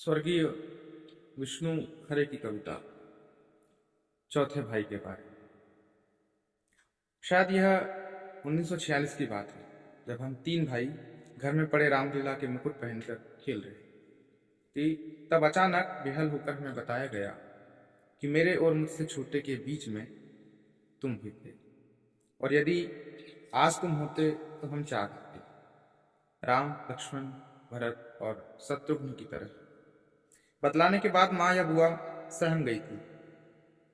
स्वर्गीय विष्णु खरे की कविता चौथे भाई के बारे में। शायद यह 1946 की बात है, जब हम तीन भाई घर में पड़े रामलीला के मुकुट पहनकर खेल रहे कि तब अचानक बेहल होकर हमें बताया गया कि मेरे और मुझसे छोटे के बीच में तुम भी थे, और यदि आज तुम होते तो हम चार होते, राम, लक्ष्मण, भरत और शत्रुघ्न की तरह। बतलाने के बाद माँ या बुआ सहम गई थी,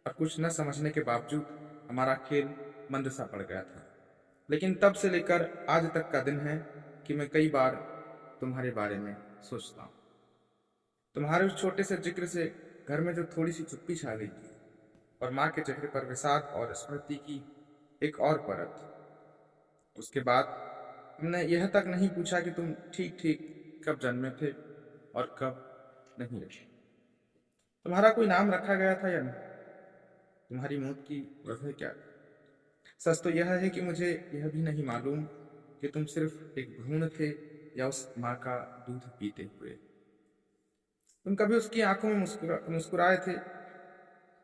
और कुछ न समझने के बावजूद हमारा खेल मंद सा पड़ गया था। लेकिन तब से लेकर आज तक का दिन है कि मैं कई बार तुम्हारे बारे में सोचता हूँ। तुम्हारे उस छोटे से जिक्र से घर में जो थोड़ी सी चुप्पी छा गई थी, और माँ के चेहरे पर विषाद और स्मृति की एक और परत। उसके बाद हमने यह तक नहीं पूछा कि तुम ठीक ठीक कब जन्मे थे और कब नहीं रहे। तुम्हारा कोई नाम रखा गया था या नहीं? तुम्हारी मौत की वजह क्या? सच तो यह है कि मुझे यह भी नहीं मालूम कि तुम सिर्फ एक भ्रूण थे या उस माँ का दूध पीते हुए। तुम कभी उसकी आंखों में मुस्कुराए थे,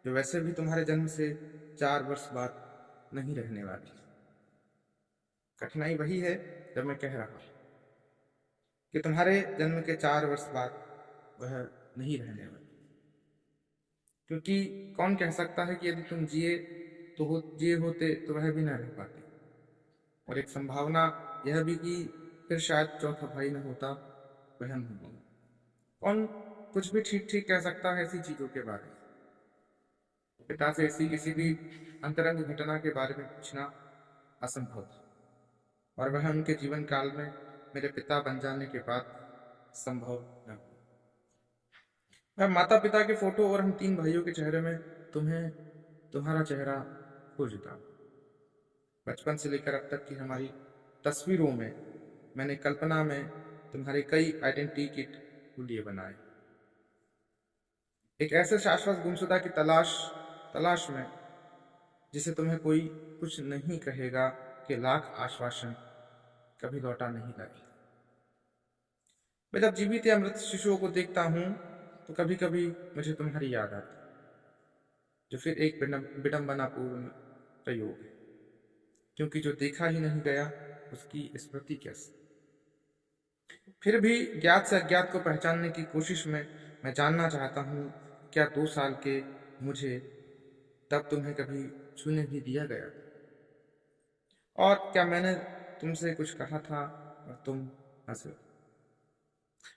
जो वैसे भी तुम्हारे जन्म से 4 वर्ष बाद नहीं रहने वाली। कठिनाई वही है जब मैं कह रहा हूं कि तुम्हारे जन्म के 4 वर्ष बाद वह नहीं रहने वाली, क्योंकि कौन कह सकता है कि यदि तुम जिए होते तो वह भी न रह पाते। और एक संभावना यह भी कि फिर शायद चौथा भाई न होता, बहन होती। कौन कुछ भी ठीक ठीक कह सकता है ऐसी चीजों के बारे में? पिता से ऐसी किसी भी अंतरंग घटना के बारे में पूछना असंभव था, और वह उनके जीवन काल में मेरे पिता बन जाने के बाद संभव न हो। वह माता पिता के फोटो और हम तीन भाइयों के चेहरे में तुम्हारा चेहरा खोजता। बचपन से लेकर अब तक की हमारी तस्वीरों में मैंने कल्पना में तुम्हारे कई आइडेंटिटी किट हुलिये बनाए। एक ऐसे शाश्वत गुमशुदा की तलाश में जिसे तुम्हें कोई कुछ नहीं कहेगा कि लाख आश्वासन कभी लौटा नहीं लाए। मैं जब जीवित या मृत शिशुओं को देखता हूं तो कभी कभी मुझे तुम्हारी याद आती, जो फिर एक विडंबनापूर्ण प्रयोग है, क्योंकि जो देखा ही नहीं गया उसकी स्मृति कैसे। फिर भी ज्ञात से अज्ञात को पहचानने की कोशिश में मैं जानना चाहता हूँ, क्या 2 साल के मुझे तब तुम्हें कभी छूने भी दिया गया? और क्या मैंने तुमसे कुछ कहा था और तुम हंसे?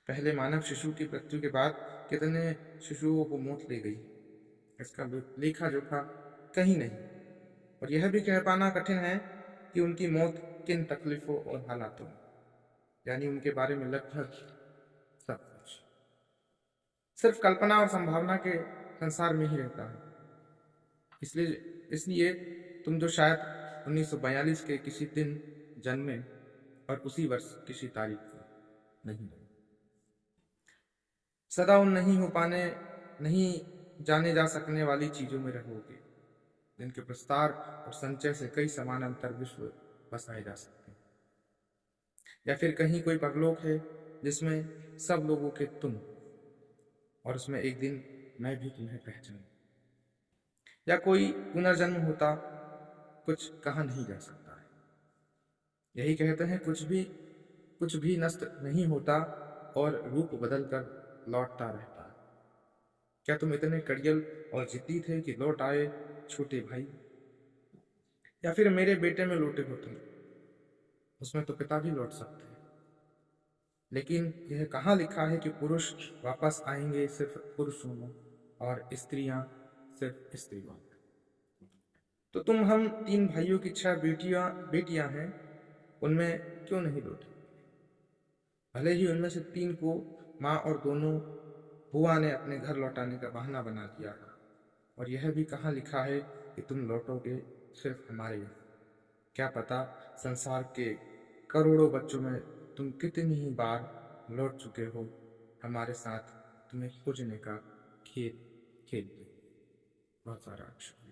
पहले मानव शिशु की मृत्यु के बाद कितने शिशुओं को मौत ले गई, इसका लेखा जोखा कहीं नहीं। और यह भी कह पाना कठिन है कि उनकी मौत किन तकलीफों और हालातों में, यानी उनके बारे में लगभग सब कुछ सिर्फ कल्पना और संभावना के संसार में ही रहता है। इसलिए तुम जो शायद 1942 के किसी दिन जन्मे और उसी वर्ष किसी तारीख को नहीं रहे, सदा उन नहीं जाने जा सकने वाली चीजों में रहोगे, जिनके प्रस्तार और संचय से कई समानांतर विश्व बसाए जा सकते हैं। या फिर कहीं कोई परलोक है जिसमें सब लोगों के तुम, और उसमें एक दिन मैं भी तुम्हें पहचानूं। या कोई पुनर्जन्म होता, कुछ कहा नहीं जा सकता है। यही कहते हैं कुछ भी नष्ट नहीं होता और रूप बदलकर लौटता रहता है। क्या तुम इतने कड़ियल और जिद्दी थे कि लौट आए छोटे भाई? या फिर मेरे बेटे में लौटे हो तुम? उसमें तो पिता भी लौट सकते हैं, लेकिन यह कहाँ लिखा है कि पुरुष वापस आएंगे सिर्फ पुरुषों में और स्त्रियां सिर्फ स्त्रियों में? तो तुम हम 3 भाइयों की 6 बेटियां हैं, उनमें क्यों नहीं लौटे? भले ही उनमें से 3 को माँ और दोनों बुआ ने अपने घर लौटाने का बहाना बना दिया है, और यह भी कहाँ लिखा है कि तुम लौटोगे सिर्फ हमारे यहाँ। क्या पता संसार के करोड़ों बच्चों में तुम कितनी ही बार लौट चुके हो हमारे साथ तुम्हें खोजने का खेल खेलते। बहुत सारा अक्षर।